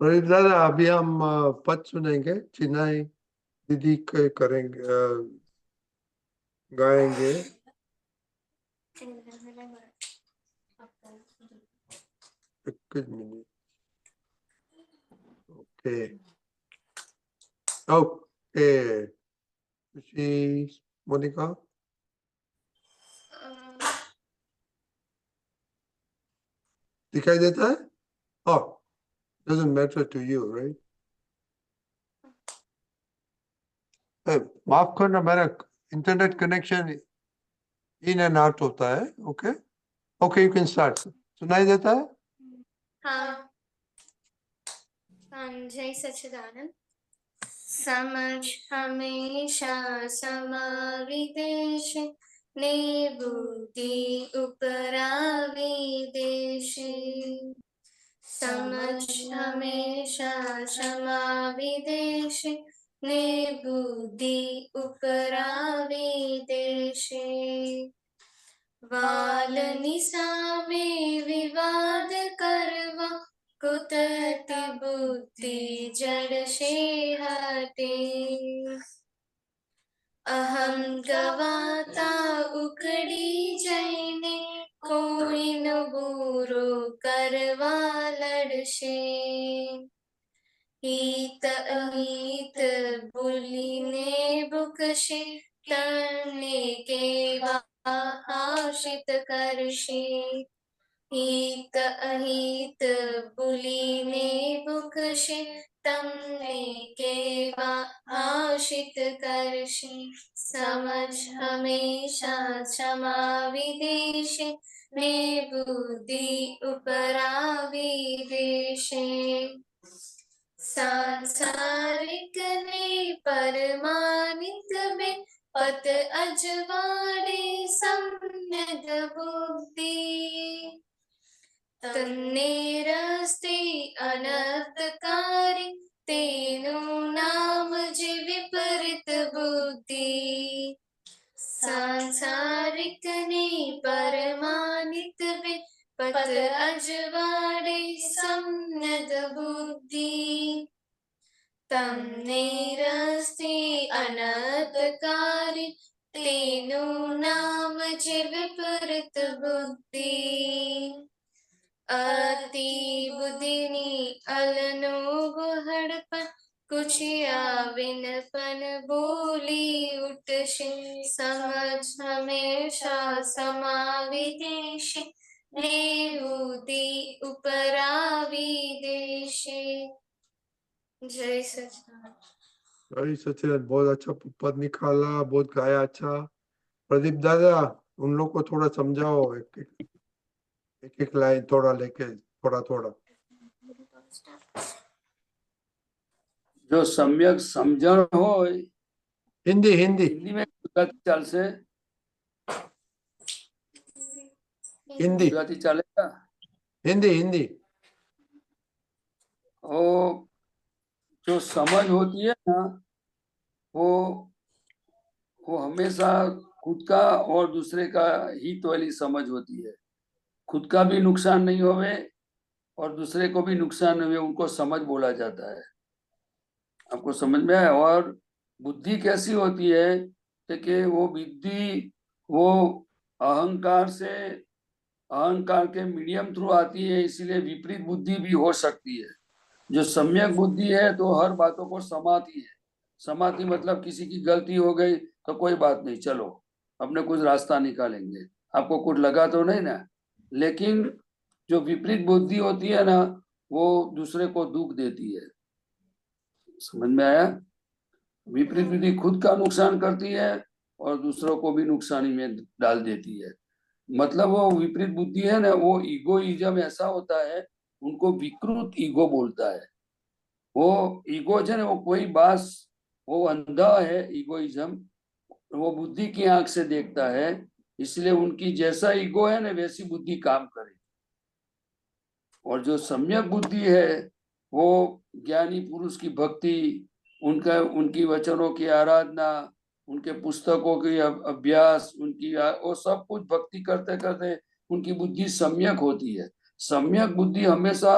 प्रदीप दादा, अभी हम पद सुनेंगे। चिन्हाई दीदी के करेंगे, गाएंगे। एक मिनट। Okay okay. खुशी, मोनिका, दिखाई देता है? Oh, doesn't matter to you, right? माफ करना, मेरा internet connection in and out होता है। Okay okay, you can start. सुनाई देता है? हाँ। जय सच्चिदानंद। समझ हमेशा समाविदेश, निर्बुद्धि उपराविदेश। समझ हमेशा समाविदेश, निर्बुद्धि उपराविदेश। वालनी सामे विवाद करवा, कुतर्ति बुद्धि जड़ से हटे। अहम गवाता उखड़ी जैने, कोई न बूरो करवा लड़शे। हित अहित बुलिने बुकशे, तरने के आशित करशे। हित अहित बुलिने बुकशे, तमने के आशित करशे। समझ हमेशा क्षमा विदेशे, निर्बुद्धि उपरा विदेशे। सांसारिक ने परमानित में, पत अजवाड़े सम्यक बुद्धि। तन्ने रस्ते अनर्थकारी, तेनु नाम जे विपरीत बुद्धि। सांसारिक ने परमानित में, पत अजवाड़े सम्यक बुद्धि। तमने रस्ते अनर्थकारी, तेनु नाम जे विपरीत बुद्धि। अति बुद्धिनी अलनो गुहड़पन, कुछ आविनपन बोली उठशे। समझ हमेशा समाविदेशे, निर्बुद्धि उपरा विदेशे। जय सच्चिदानंद। जय सच्चिदानंद। बहुत अच्छा पद निकाला, बहुत गाया। अच्छा प्रदीप दादा, उन लोग को थोड़ा समझाओ, एक लाइन थोड़ा लेके, थोड़ा थोड़ा। जो सम्यक समझण हो, हिंदी हिंदी हिंदी में गुजराती चाल से, हिंदी गुजराती चलेगा? हिंदी हिंदी। वो जो समझ होती है ना, वो हमेशा खुद का और दूसरे का हित वाली समझ होती है। खुद का भी नुकसान नहीं होवे और दूसरे को भी नुकसान नहीं हो, उनको समझ बोला जाता है। आपको समझ में आया? और बुद्धि कैसी होती है कि वो बुद्धि वो अहंकार से, अहंकार के मीडियम थ्रू आती है, इसीलिए विपरीत बुद्धि भी हो सकती है। जो सम्यक बुद्धि है तो हर बातों को समाती है। समाती मतलब किसी की गलती हो गई तो कोई बात नहीं, चलो अपने कुछ रास्ता निकालेंगे, आपको कुछ लगा तो नहीं ना। लेकिन जो विपरीत बुद्धि होती है ना, वो दूसरे को दुख देती है। समझ में आया? विपरीत बुद्धि खुद का नुकसान करती है और दूसरों को भी नुकसानी में डाल देती है। मतलब वो विपरीत बुद्धि है ना, वो ईगोइज्म ऐसा होता है, उनको विकृत ईगो बोलता है। वो ईगो जो है वो कोई बात, वो अंधा है ईगोइज्म, वो बुद्धि की आंख से देखता है, इसलिए उनकी जैसा ईगो है ना वैसी बुद्धि काम करे। और जो सम्यक बुद्धि है वो ज्ञानी पुरुष की भक्ति, उनका उनकी वचनों की आराधना, उनके पुस्तकों की अभ्यास, उनकी वो सब कुछ भक्ति करते करते उनकी बुद्धि सम्यक होती है। सम्यक बुद्धि हमेशा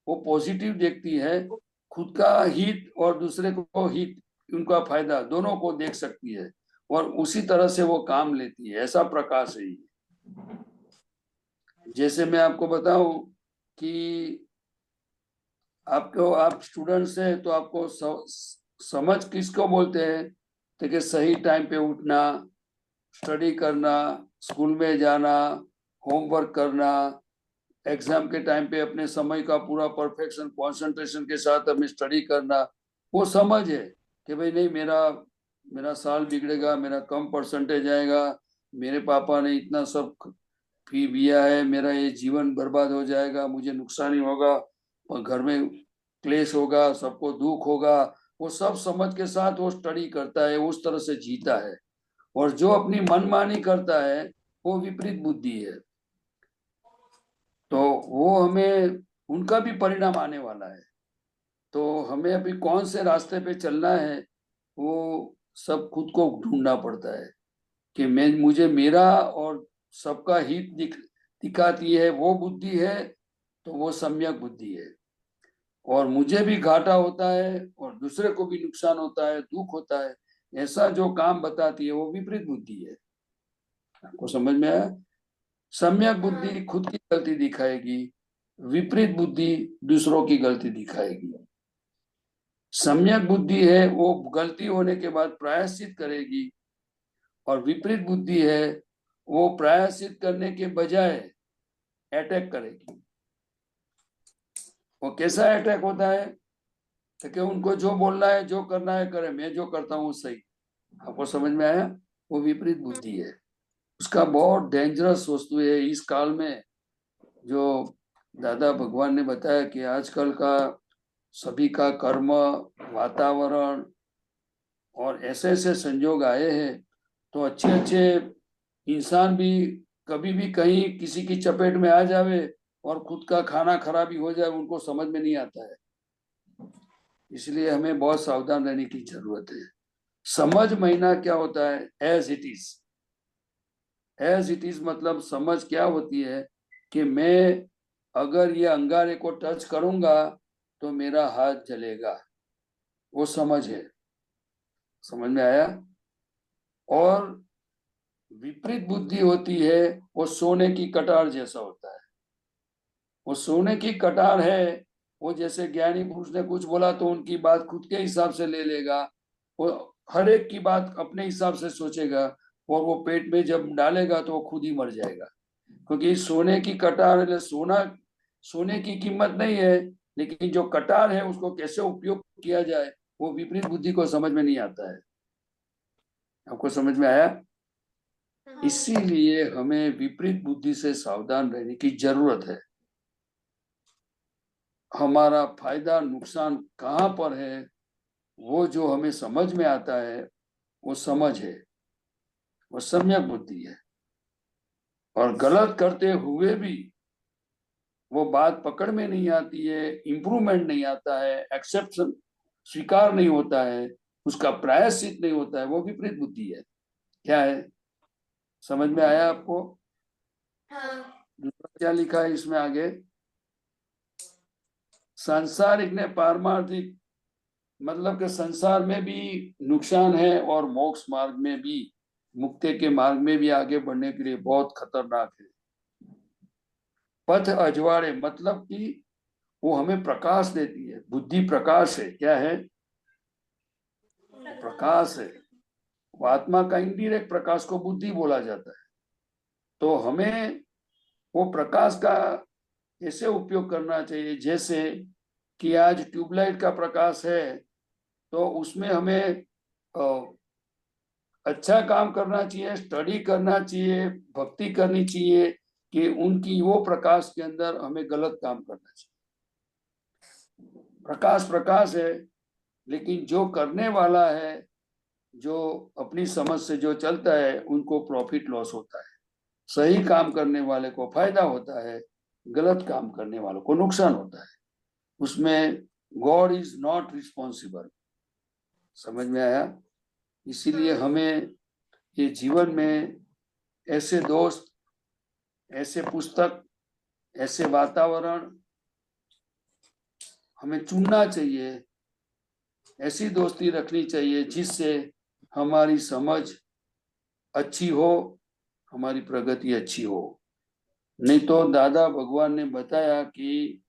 वो पॉजिटिव देखती है, खुद का हित और दूसरे को हित, उनका फायदा दोनों को देख सकती है और उसी तरह से वो काम लेती है। ऐसा प्रकाश है ये। जैसे मैं आपको बताऊं कि आप स्टूडेंट्स हैं तो आपको समझ किसको बोलते हैं, तो कि सही टाइम पे उठना, स्टडी करना, स्कूल में जाना, होमवर्क करना, एग्जाम के टाइम पे अपने समय का पूरा परफेक्शन कंसंट्रेशन के साथ हमें स्टडी करना, वो समझ है कि भाई नहीं, मेरा साल बिगड़ेगा, मेरा कम परसेंटेज आएगा, मेरे पापा ने इतना सब फी दिया है, मेरा ये जीवन बर्बाद हो जाएगा, मुझे नुकसान ही होगा और घर में क्लेश होगा, सबको दुख होगा। वो सब समझ के साथ वो स्टडी करता है, उस तरह से जीता है। और जो अपनी मनमानी करता है वो विपरीत बुद्धि है। तो वो हमें, उनका भी परिणाम आने वाला है। तो हमें अभी कौन से रास्ते पे चलना है वो सब खुद को ढूंढना पड़ता है कि मुझे मेरा और सबका हित दिखाती है वो बुद्धि है, तो वो सम्यक बुद्धि है। और मुझे भी घाटा होता है और दूसरे को भी नुकसान होता है, दुख होता है, ऐसा जो काम बताती है वो विपरीत बुद्धि है। आपको समझ में आया? सम्यक बुद्धि खुद की गलती दिखाएगी, विपरीत बुद्धि दूसरों की गलती दिखाएगी। सम्यक बुद्धि है वो गलती होने के बाद प्रायश्चित करेगी, और विपरीत बुद्धि है वो प्रायश्चित करने के बजाय अटैक करेगी। वो कैसा अटैक होता है, तो कि उनको जो बोलना है, जो करना है करे, मैं जो करता हूँ सही। आपको समझ में आया? वो विपरीत बुद्धि है। उसका बहुत डेंजरस वस्तु है इस काल में। जो दादा भगवान ने बताया कि आजकल का सभी का कर्म, वातावरण और ऐसे ऐसे संजोग आए हैं, तो अच्छे अच्छे इंसान भी कभी भी कहीं किसी की चपेट में आ जावे और खुद का खाना खराबी हो जाए, उनको समझ में नहीं आता है। इसलिए हमें बहुत सावधान रहने की जरूरत है। समझ महीना क्या होता है? As it is. As it is मतलब समझ क्या होती है कि मैं अगर ये अंगारे को टच करूंगा तो मेरा हाथ जलेगा, वो समझ है। समझ में आया? और विपरीत बुद्धि होती है, वो सोने की कटार जैसा होता है। वो सोने की कटार है, वो जैसे ज्ञानी पुरुष ने कुछ बोला तो उनकी बात खुद के हिसाब से ले लेगा, वो हर एक की बात अपने हिसाब से सोचेगा, और वो पेट में जब डालेगा तो वो खुद ही मर जाएगा। क्योंकि सोने की कटार, सोने की कीमत नहीं है, लेकिन जो कटार है उसको कैसे उपयोग किया जाए वो विपरीत बुद्धि को समझ में नहीं आता है। आपको समझ में आया? इसीलिए हमें विपरीत बुद्धि से सावधान रहने की जरूरत है। हमारा फायदा नुकसान कहाँ पर है वो जो हमें समझ में आता है वो समझ है, वो सम्यक बुद्धि है। और गलत करते हुए भी वो बात पकड़ में नहीं आती है, इंप्रूवमेंट नहीं आता है, एक्सेप्शन स्वीकार नहीं होता है, उसका प्रायश्चित नहीं होता है, वो विपरीत बुद्धि है। क्या है? समझ में आया आपको? दूसरा क्या लिखा है इसमें आगे? सांसारिक ने पारमार्थिक, मतलब कि संसार में भी नुकसान है और मोक्ष मार्ग में भी, मुक्ति के मार्ग में भी आगे बढ़ने के लिए बहुत खतरनाक है। पथ अजवाड़े मतलब कि वो हमें प्रकाश देती है। बुद्धि प्रकाश है। क्या है? प्रकाश है। वो आत्मा का इंडिरेक्ट प्रकाश को बुद्धि बोला जाता है। तो हमें वो प्रकाश का ऐसे उपयोग करना चाहिए जैसे कि आज ट्यूबलाइट का प्रकाश है तो उसमें हमें अच्छा काम करना चाहिए, स्टडी करना चाहिए, भक्ति करनी चाहिए, कि उनकी वो प्रकाश के अंदर हमें गलत काम करना चाहिए। प्रकाश प्रकाश है, लेकिन जो करने वाला है, जो अपनी समझ से जो चलता है, उनको प्रॉफिट लॉस होता है। सही काम करने वाले को फायदा होता है, गलत काम करने वालों को नुकसान होता है। उसमें गॉड इज नॉट रिस्पॉन्सिबल। समझ में आया? इसीलिए हमें ये जीवन में ऐसे दोस्त, ऐसे पुस्तक, ऐसे वातावरण हमें चुनना चाहिए, ऐसी दोस्ती रखनी चाहिए जिससे हमारी समझ अच्छी हो, हमारी प्रगति अच्छी हो। नहीं तो दादा भगवान ने बताया कि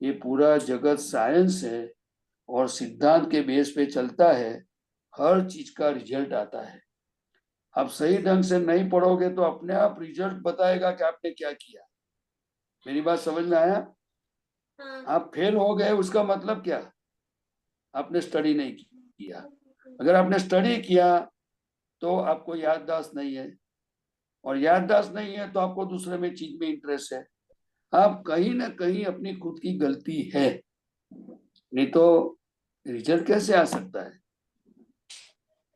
ये पूरा जगत साइंस है और सिद्धांत के बेस पे चलता है, हर चीज का रिजल्ट आता है। आप सही ढंग से नहीं पढ़ोगे तो अपने आप रिजल्ट बताएगा कि आपने क्या किया। मेरी बात समझ में आया? हाँ। आप फेल हो गए उसका मतलब क्या? आपने स्टडी नहीं किया। अगर आपने स्टडी किया तो आपको याददाश्त नहीं है, और याददाश्त नहीं है तो आपको दूसरे में चीज में इंटरेस्ट है। आप कहीं ना कहीं अपनी खुद की गलती है, नहीं तो रिजल्ट कैसे आ सकता है?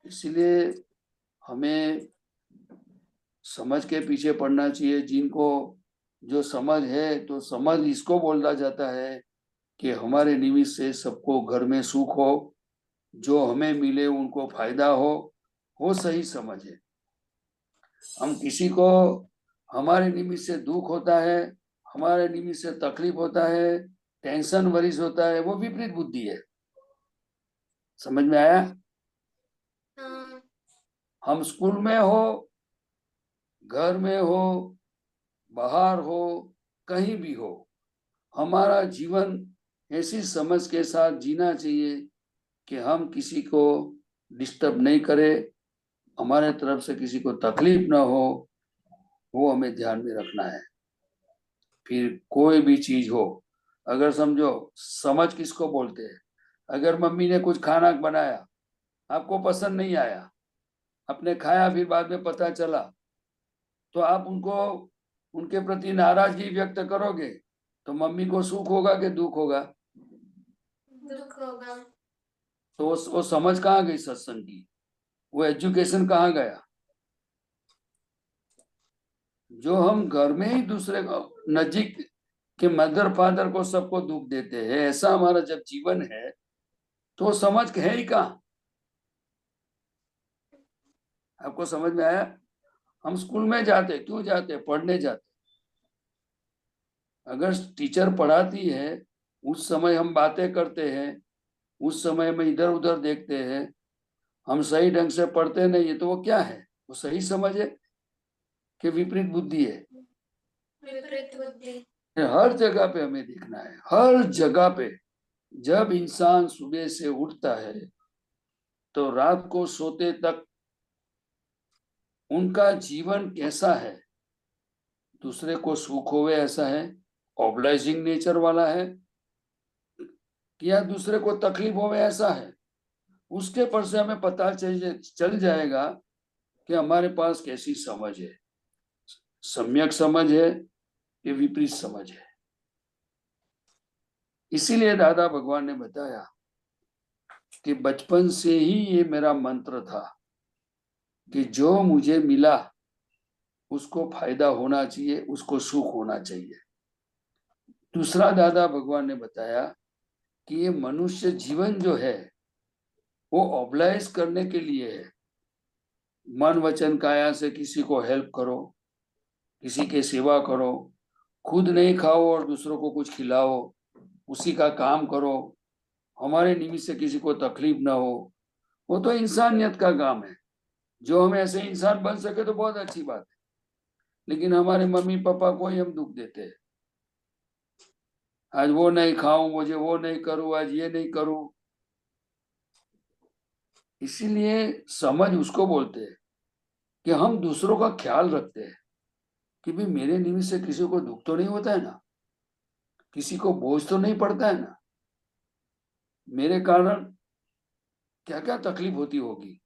इसलिए हमें समझ के पीछे पड़ना चाहिए। जिनको जो समझ है, तो समझ इसको बोला जाता है कि हमारे निमित्त से सबको घर में सुख हो, जो हमें मिले उनको फायदा हो, वो सही समझ है। हम किसी को हमारे निमित्त से दुख होता है, हमारे निमित्त से तकलीफ होता है, टेंशन वरीज होता है, वो विपरीत बुद्धि है। समझ में आया? हाँ। हम स्कूल में हो, घर में हो, बाहर हो, कहीं भी हो, हमारा जीवन ऐसी समझ के साथ जीना चाहिए कि हम किसी को डिस्टर्ब नहीं करें, हमारे तरफ से किसी को तकलीफ ना हो, वो हमें ध्यान में रखना है। फिर कोई भी चीज हो, अगर समझो समझ किसको बोलते हैं, अगर मम्मी ने कुछ खाना बनाया, आपको पसंद नहीं आया, आपने खाया, फिर बाद में पता चला, तो आप उनको उनके प्रति नाराजगी व्यक्त करोगे, तो मम्मी को सुख होगा कि दुख होगा? दुख होगा। तो वो समझ कहाँ गई सत्संग की? वो एजुकेशन कहाँ गया? जो हम घर में ही दूसरे को, नजीक के मदर फादर को, सबको दुख देते हैं, ऐसा हमारा जब जीवन है तो समझ है ही कहाँ? आपको समझ में आया? हम स्कूल में जाते, क्यों जाते? पढ़ने जाते। अगर टीचर पढ़ाती है, उस समय हम बातें करते हैं, उस समय में इधर उधर देखते हैं, हम सही ढंग से पढ़ते नहीं है, तो वो क्या है? वो सही समझ है कि विपरीत बुद्धि है? विपरीत बुद्धि। हर जगह पे हमें देखना है, हर जगह पे। जब इंसान सुबह से उठता है तो रात को सोते तक उनका जीवन कैसा है? दूसरे को सुख होवे ऐसा है, ऑब्लाइजिंग नेचर वाला है, या दूसरे को तकलीफ होवे ऐसा है? उसके पर से हमें पता चल जाएगा कि हमारे पास कैसी समझ है, सम्यक समझ है कि विपरीत समझ है। इसीलिए दादा भगवान ने बताया कि बचपन से ही ये मेरा मंत्र था कि जो मुझे मिला उसको फायदा होना चाहिए, उसको सुख होना चाहिए। दूसरा दादा भगवान ने बताया कि ये मनुष्य जीवन जो है वो ऑब्लाइज करने के लिए है। मन वचन काया से किसी को हेल्प करो, किसी के सेवा करो, खुद नहीं खाओ और दूसरों को कुछ खिलाओ, उसी का काम करो, हमारे निमित्त से किसी को तकलीफ ना हो। वो तो इंसानियत का काम है। जो हम ऐसे इंसान बन सके तो बहुत अच्छी बात है, लेकिन हमारे मम्मी पापा को ही हम दुख देते हैं। आज वो नहीं खाऊं, मुझे वो नहीं करूं, आज ये नहीं करूं। इसीलिए समझ उसको बोलते हैं कि हम दूसरों का ख्याल रखते हैं कि भाई मेरे निमित्त से किसी को दुख तो नहीं होता है ना, किसी को बोझ तो नहीं पड़ता है ना, मेरे कारण क्या क्या तकलीफ होती होगी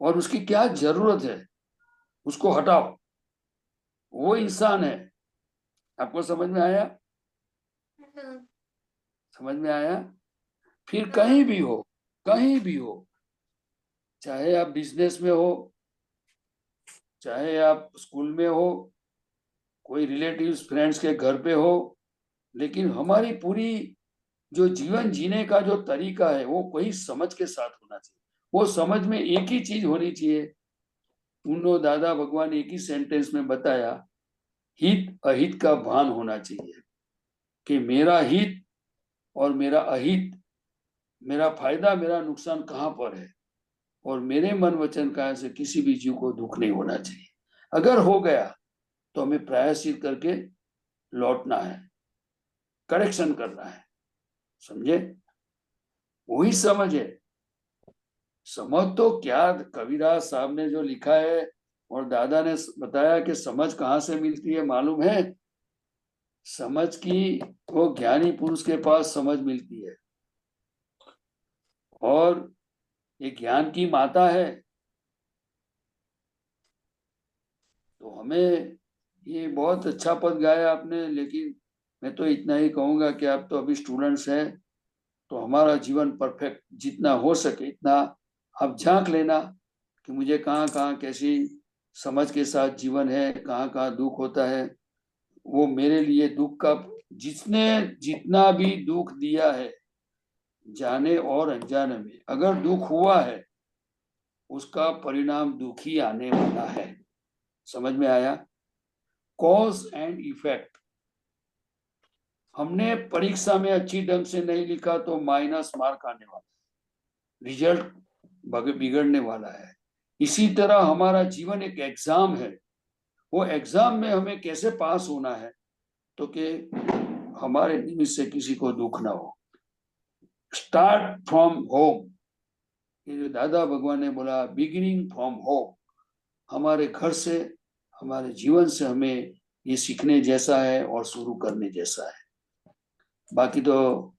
और उसकी क्या जरूरत है, उसको हटाओ। वो इंसान है। आपको समझ में आया? हाँ। समझ में आया? फिर कहीं भी हो, कहीं भी हो, चाहे आप बिजनेस में हो, चाहे आप स्कूल में हो, कोई रिलेटिव्स फ्रेंड्स के घर पे हो, लेकिन हमारी पूरी जो जीवन जीने का जो तरीका है वो कोई समझ के साथ होना चाहिए। वो समझ में एक ही चीज होनी चाहिए। उन्होंने दादा भगवान एक ही सेंटेंस में बताया, हित अहित का भान होना चाहिए कि मेरा हित और मेरा अहित, मेरा फायदा, मेरा नुकसान कहाँ पर है, और मेरे मन वचन काया से किसी भी जीव को दुख नहीं होना चाहिए। अगर हो गया तो हमें प्रायश्चित करके लौटना है, करेक्शन करना है। समझे? वही समझ है। समझ तो क्या, कबीरदास साहब ने जो लिखा है और दादा ने बताया कि समझ कहाँ से मिलती है मालूम है? समझ की वो ज्ञानी पुरुष के पास समझ मिलती है, और ये ज्ञान की माता है। तो हमें ये बहुत अच्छा पद गाया आपने, लेकिन मैं तो इतना ही कहूंगा कि आप तो अभी स्टूडेंट्स हैं, तो हमारा जीवन परफेक्ट जितना हो सके इतना आप झांक लेना कि मुझे कहाँ कहाँ कैसी समझ के साथ जीवन है, कहाँ कहाँ दुख होता है। वो मेरे लिए दुख का, जिसने जितना भी दुख दिया है जाने और अनजाने में, अगर दुख हुआ है उसका परिणाम दुख ही आने वाला है। समझ में आया? Cause and effect. हमने परीक्षा में अच्छी ढंग से नहीं लिखा तो माइनस मार्क आने वाला है, रिजल्ट बिगड़ने वाला है। इसी तरह हमारा जीवन एक एग्जाम है। वो एग्जाम में हमें कैसे पास होना है, तो कि हमारे निमित्त से किसी को दुख ना हो। स्टार्ट फ्रॉम होम, ये जो दादा भगवान ने बोला, बिगिनिंग फ्रॉम होम, हमारे घर से, हमारे जीवन से हमें ये सीखने जैसा है और शुरू करने जैसा है। बाकी तो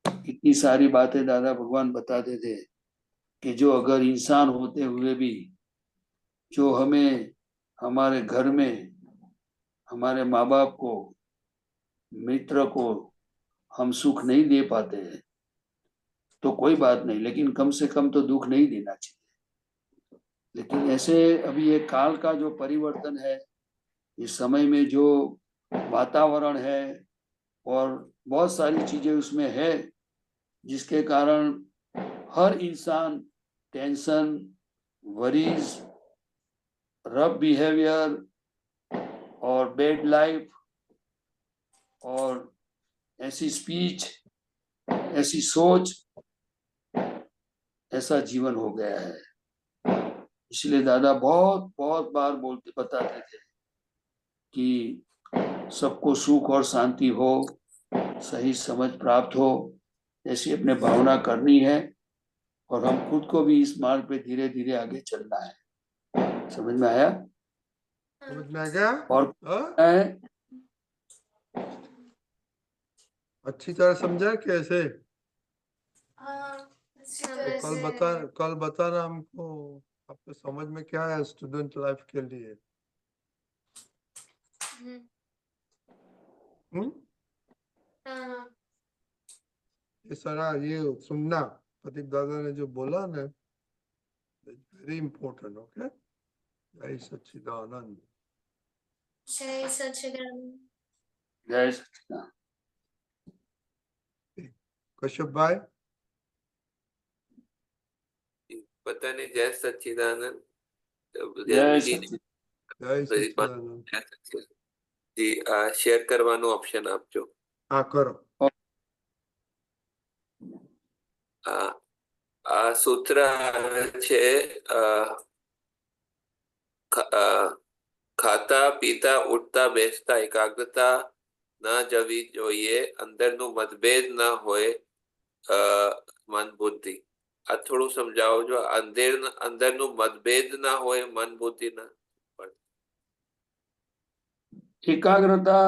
इतनी सारी बातें दादा भगवान बताते थे कि जो अगर इंसान होते हुए भी जो हमें हमारे घर में हमारे माँ बाप को, मित्र को हम सुख नहीं दे पाते हैं तो कोई बात नहीं, लेकिन कम से कम तो दुख नहीं देना चाहिए। लेकिन ऐसे अभी ये काल का जो परिवर्तन है, इस समय में जो वातावरण है और बहुत सारी चीजें उसमें है, जिसके कारण हर इंसान टेंशन, वरीज, रफ बिहेवियर और बैड लाइफ और ऐसी स्पीच, ऐसी सोच, ऐसा जीवन हो गया है। इसलिए दादा बहुत बहुत बार बताते थे कि सबको सुख और शांति हो, सही समझ प्राप्त हो, ऐसी अपने भावना करनी है, और हम खुद को भी इस मार्ग पे धीरे धीरे आगे चलना है। समझ में आया? समझ में आ गया? और हाँ? है अच्छी तरह समझा कैसे? हाँ, अच्छी तो तरह से। कल बताना हमको आपके समझ में क्या है स्टूडेंट लाइफ के लिए। हम्म, हम्म? हाँ, ये सारा ये सुनना, प्रदीप दादा ने जो बोला ना, वेरी इंपॉर्टेंट। ओके, जय सच्चिदानंद। जय सच्चिदानंद। जय सच्चिदानंद। कश्यप भाई, पता नहीं, जय सच्चिदानंद। जय जी सच्चिदानंद। जय सच्चिदानंद। जी शेयर करवानो ऑप्शन આપજો। हाँ करो। આ સૂત્ર છે, ખાતા પીતા ઉઠતા બેસતા એકાગ્રતા ના જવી જોઈએ, અંદરનું મતભેદ ના હોય, મન બુદ્ધિ। આ થોડું સમજાવો જો, અંદરનું મતભેદ ના હોય મન બુદ્ધિ ના। એકાગ્રતા,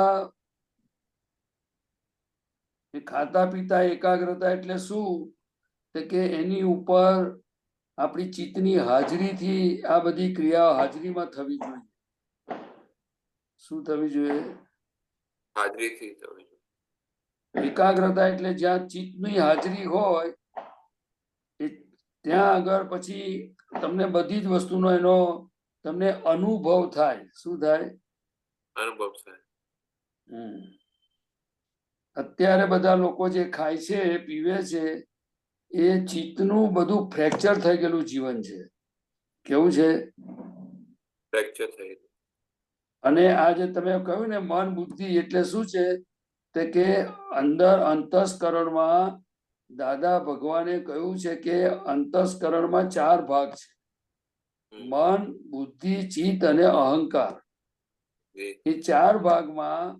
ખાતા પીતા એકાગ્રતા એટલે શું? કે એની ઉપર આપણી ચિત્તની હાજરીથી આ બધી ક્રિયાઓ હાજરીમાં થવી જોઈએ। શું થવી જોઈએ? હાજરીથી થવી જોઈએ। એકાગ્રતા એટલે જ્યાં ચિત્તની હાજરી હોય ત્યાં આગળ પછી તમને બધી જ વસ્તુનો એનો તમને અનુભવ થાય। શું થાય? અનુભવ થાય। અત્યારે બધા લોકો જે ખાય છે, પીવે છે, એ ચિત્તનું બધું ફ્રેક્ચર થઈ ગયેલું જીવન છે। કેવું છે? ફ્રેક્ચર થઈ। અને આ જે તમે કહ્યું ને મન બુદ્ધિ, એટલે શું છે તે કે અંદર અંતસ્કરણમાં દાદા ભગવાને કહ્યું છે કે અંતસ્કરણમાં 4 ભાગ છે. મન, બુદ્ધિ, ચિત્ત અને અહંકાર. જી એ 4 ભાગમાં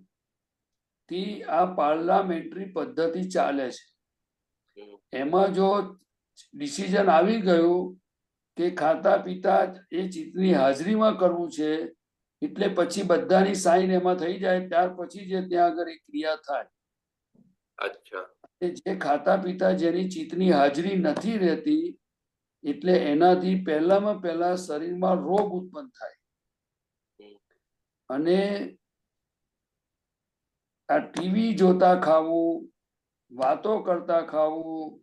થી આ પાર્લામેન્ટરી પદ્ધતિ ચાલે છે. હમ, એમાં જો ડિસિઝન આવી ગયું કે ખાતા પીતા એ ચિત્તની હાજરીમાં કરવું છે, એટલે પછી બધાની સાઈન એમાં થઈ જાય, ત્યાર પછી જે ત્યાં આગળ એ ક્રિયા થાય. અચ્છા એ જે ખાતા પીતા જેની ચિત્તની હાજરી નથી રહેતી, એટલે એનાથી પહેલામાં પહેલા શરીરમાં રોગ ઉત્પન્ન થાય. હમ, અને આ ટીવી જોતા ખાવું, વાતો કરતા ખાવું,